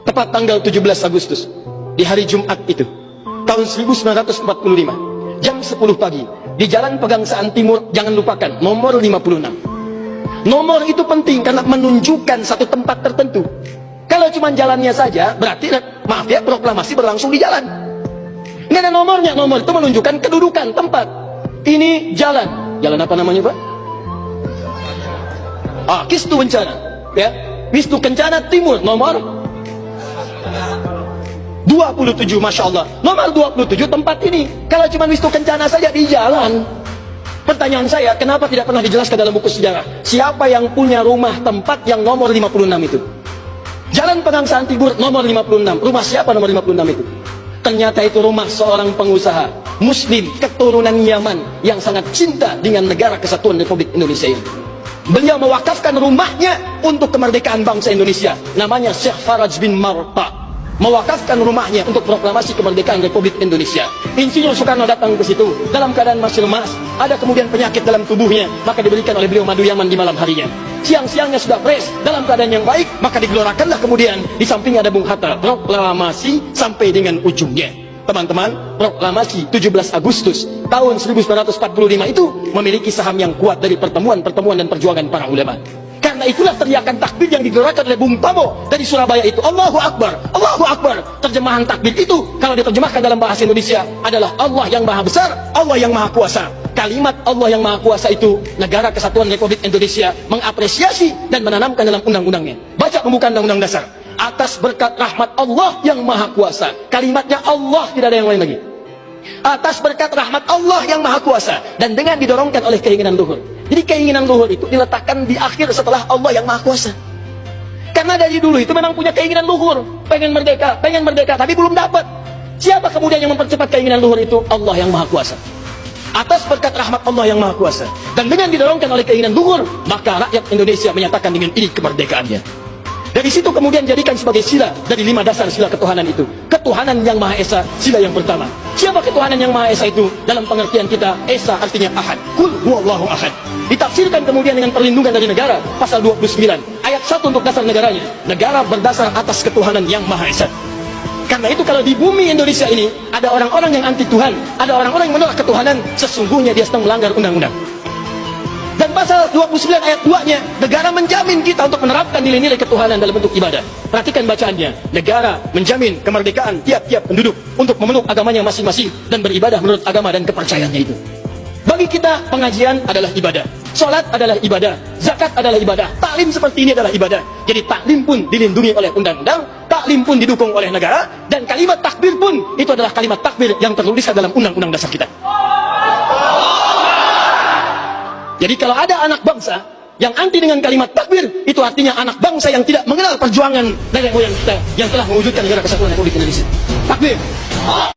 tepat tanggal 17 Agustus, di hari Jumat itu, tahun 1945, jam 10 pagi, di Jalan Pegangsaan Timur, jangan lupakan, nomor 56. Nomor itu penting karena menunjukkan satu tempat tertentu. Kalau cuma jalannya saja, berarti, maaf ya, proklamasi berlangsung di jalan. Nggak ada nomornya, nomor itu menunjukkan kedudukan tempat. Ini jalan, jalan apa namanya Pak? Kistu Kencana, ya, Kistu Kencana Timur, nomor 27, Masya Allah. Nomor 27 tempat ini. Kalau cuma Kistu Kencana saja di jalan. Pertanyaan saya, kenapa tidak pernah dijelaskan dalam buku sejarah? Siapa yang punya rumah tempat yang nomor 56 itu? Jalan Pegangsaan Timur nomor 56. Rumah siapa nomor 56 itu? Ternyata itu rumah seorang pengusaha Muslim keturunan Yaman yang sangat cinta dengan negara kesatuan Republik Indonesia ini. Beliau mewakafkan rumahnya untuk kemerdekaan bangsa Indonesia. Namanya Syekh Faraj bin Marta. Mewakafkan rumahnya untuk proklamasi kemerdekaan Republik Indonesia. Insinyur Soekarno datang ke situ dalam keadaan masih lemas, ada kemudian penyakit dalam tubuhnya, maka diberikan oleh beliau madu Yaman di malam harinya. Siang-siangnya sudah fresh, dalam keadaan yang baik, maka digelorakanlah kemudian di sampingnya ada Bung Hatta, proklamasi sampai dengan ujungnya. Teman-teman, proklamasi 17 Agustus tahun 1945 itu memiliki saham yang kuat dari pertemuan-pertemuan dan perjuangan para ulama. Karena itulah teriakan takbir yang digerakkan oleh Bung Tomo dari Surabaya itu, Allahu Akbar, Allahu Akbar. Terjemahan takbir itu kalau diterjemahkan dalam bahasa Indonesia adalah Allah yang maha besar, Allah yang maha kuasa. Kalimat Allah yang maha kuasa itu Negara Kesatuan Republik Indonesia mengapresiasi dan menanamkan dalam undang-undangnya. Baca pembukaan Undang-Undang Dasar. Atas berkat rahmat Allah yang maha kuasa. Kalimatnya Allah, tidak ada yang lain lagi. Atas berkat rahmat Allah yang maha kuasa, dan dengan didorongkan oleh keinginan luhur. Jadi keinginan luhur itu diletakkan di akhir setelah Allah yang maha kuasa. Karena dari dulu itu memang punya keinginan luhur, pengen merdeka, tapi belum dapat. Siapa kemudian yang mempercepat keinginan luhur itu? Allah yang maha kuasa. Atas berkat rahmat Allah yang maha kuasa, dan dengan didorongkan oleh keinginan luhur, maka rakyat Indonesia menyatakan dengan ini kemerdekaannya. Dari situ kemudian jadikan sebagai sila dari 5 dasar sila ketuhanan itu. Ketuhanan yang Maha Esa, sila yang pertama. Siapa ketuhanan yang Maha Esa itu? Dalam pengertian kita, Esa artinya Ahad. Kul huwallahu ahad. Ditafsirkan kemudian dengan perlindungan dari negara, pasal 29 ayat 1 untuk dasar negaranya. Negara berdasar atas ketuhanan yang Maha Esa. Karena itu kalau di bumi Indonesia ini ada orang-orang yang anti Tuhan, ada orang-orang yang menolak ketuhanan, sesungguhnya dia sedang melanggar undang-undang. Dan pasal 29 ayat 2-nya, negara menjamin kita untuk menerapkan nilai-nilai ketuhanan dalam bentuk ibadah. Perhatikan bacaannya. Negara menjamin kemerdekaan tiap-tiap penduduk untuk memeluk agamanya masing-masing dan beribadah menurut agama dan kepercayaannya itu. Bagi kita, pengajian adalah ibadah, sholat adalah ibadah, zakat adalah ibadah, taklim seperti ini adalah ibadah. Jadi taklim pun dilindungi oleh undang-undang, taklim pun didukung oleh negara, dan kalimat takbir pun itu adalah kalimat takbir yang tertulis dalam undang-undang dasar kita. Jadi kalau ada anak bangsa yang anti dengan kalimat takbir, itu artinya anak bangsa yang tidak mengenal perjuangan nenek moyang kita yang telah mewujudkan negara kesatuan Republik Indonesia. Takbir.